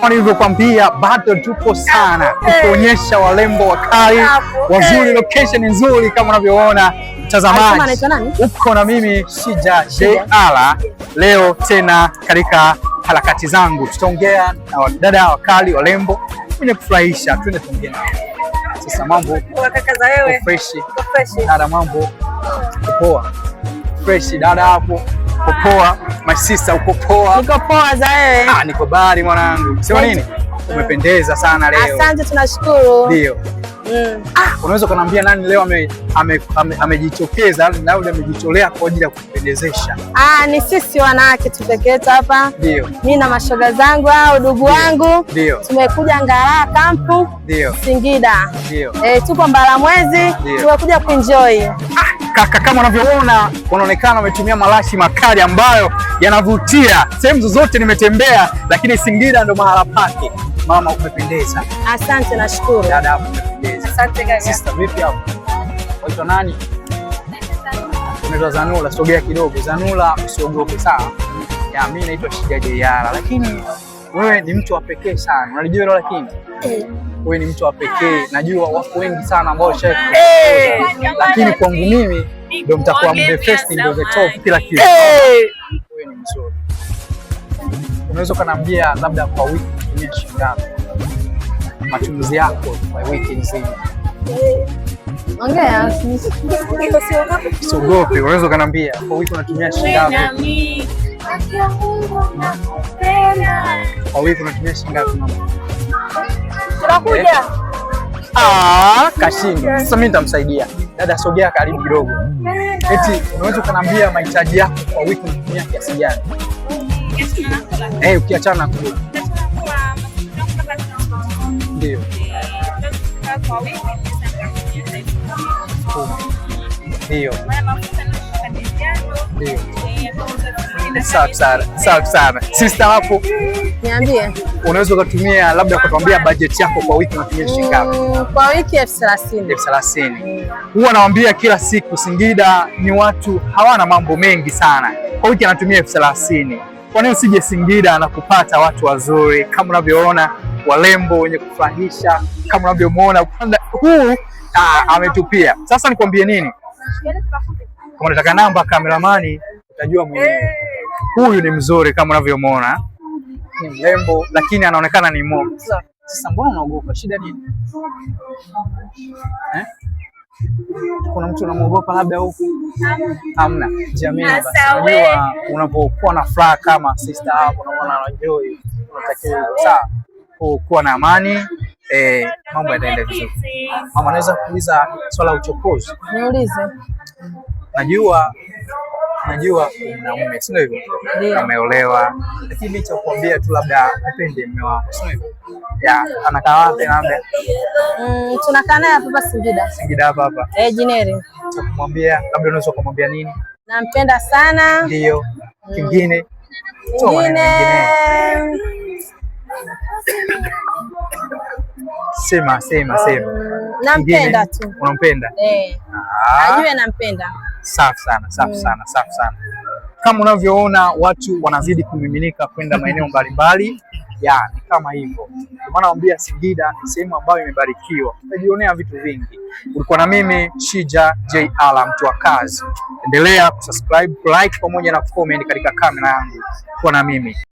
kama nilivyokuambia, bado tupo sana kuonyesha walembo wakali wazuri, location nzuri kama unavyoona mtazamaji. Uko na mimi Shija JR leo tena katika harakati zangu, tutaongea na wadada wakali walembo wenye kufurahisha. Twende tuongee nao. Sasa mambo fresh dada, mambo poa? Fresh dada, hapo poa? My sister, uko poa? Niko poa za wewe? Niko bari mwanangu. Sema nini? Umependeza sana leo. Asante, tunashukuru. Ndio. Unaweza kuniambia nani leo amejitokeza na yule amejitolea kwa ajili ya kupendezesha? Ni sisi wanawake tu pekee yetu hapa. Ndio. Mimi na mashoga zangu au ndugu wangu. Ndio. Tumekuja Ngara kampu. Ndio. Singida. Ndio. Tuko Mbalamwezi, tumekuja kuenjoy. Kaka, kama unavyoona wanaonekana wametumia marashi makali ambayo yanavutia. Sehemu zozote nimetembea, lakini Singida ndo mahala pake. Mama, umependeza. Asante, nashukuru. Dada, hapo umependeza. Asante kaka. Sister, vipi hapo? Waitwa nani? Unaitwa Zanula. Sogea kidogo. Zanula, usiogope sawa? Mimi naitwa Shija JR, lakini wewe ni mtu wa pekee sana. Unajua hilo lakini? Wewe ni mtu wa pekee. Najua wako wengi sana ambao lakini kwangu mimi ndio mtakuwa the first, ndio the top kila kitu. Wewe ni mzuri. Unaweza kuniambia labda kwa wiki unatumia shilingi ngapi? Matumizi yako kwa wiki nzima. Ongea. Usiogope. Unaweza kuniambia kwa wiki unatumia shilingi ngapi? Kwa wiki unatumia shilingi ngapi mama? Tunakuja. Kashindo. Sasa mimi nitamsaidia. Dada, sogea karibu kidogo. Eti unaweza kuniambia mahitaji yako kwa wiki unatumia kiasi gani? Ukiachana na kula. Ndio. Ndio. Ndio. Sawa sana. Sister hapo. Niambie. Unaweza kutumia labda kutuambia budget yako kwa wiki unatumia shilingi ngapi? Kwa wiki 30,000. 30,000. Huwa nawaambia kila siku Singida ni watu hawana mambo mengi sana. Kwa wiki anatumia 30,000. Kwa nini usije Singida na kupata watu wazuri kama unavyoona, walembo wenye kufurahisha kama unavyomuona upande huu ametupia. Sasa nikwambie nini? Kama unataka namba kameramani utajua mwenyewe. Huyu ni mzuri kama unavyomuona. Ni mlembo lakini anaonekana ni mo. Sasa mbona unaogopa? Shida nini? Kuna mtu unamuogopa labda huku? Hamna. Jamii basi. Unajua unapokuwa na furaha kama sister hapo unaona enjoy, unatakiwa sawa kuwa na amani, mambo yataenda vizuri. Mama, naweza kuuliza swala la uchokozi? Niulize. Najua mume sio hivyo? Ameolewa, lakini mimi cha kuambia tu labda upende mume wako sio hivyo? Anakaa wapi labda? Tunakaa naye hapa Singida. Singida hapa? Jineri. Cha kumwambia labda unaweza kumwambia nini? Nampenda sana. Ndio. Kingine? Sema. Nampenda tu. Unampenda? Ajue nampenda. Safi sana. Kama unavyoona watu wanazidi kumiminika kwenda maeneo mbalimbali, ni kama hivyo. Kwa maana naambia Singida ni sehemu ambayo imebarikiwa. Unajionea vitu vingi. Ulikuwa na mimi Shija JR, mtu wa kazi. Endelea kusubscribe, like pamoja na comment katika kamera yangu. Kwa na mimi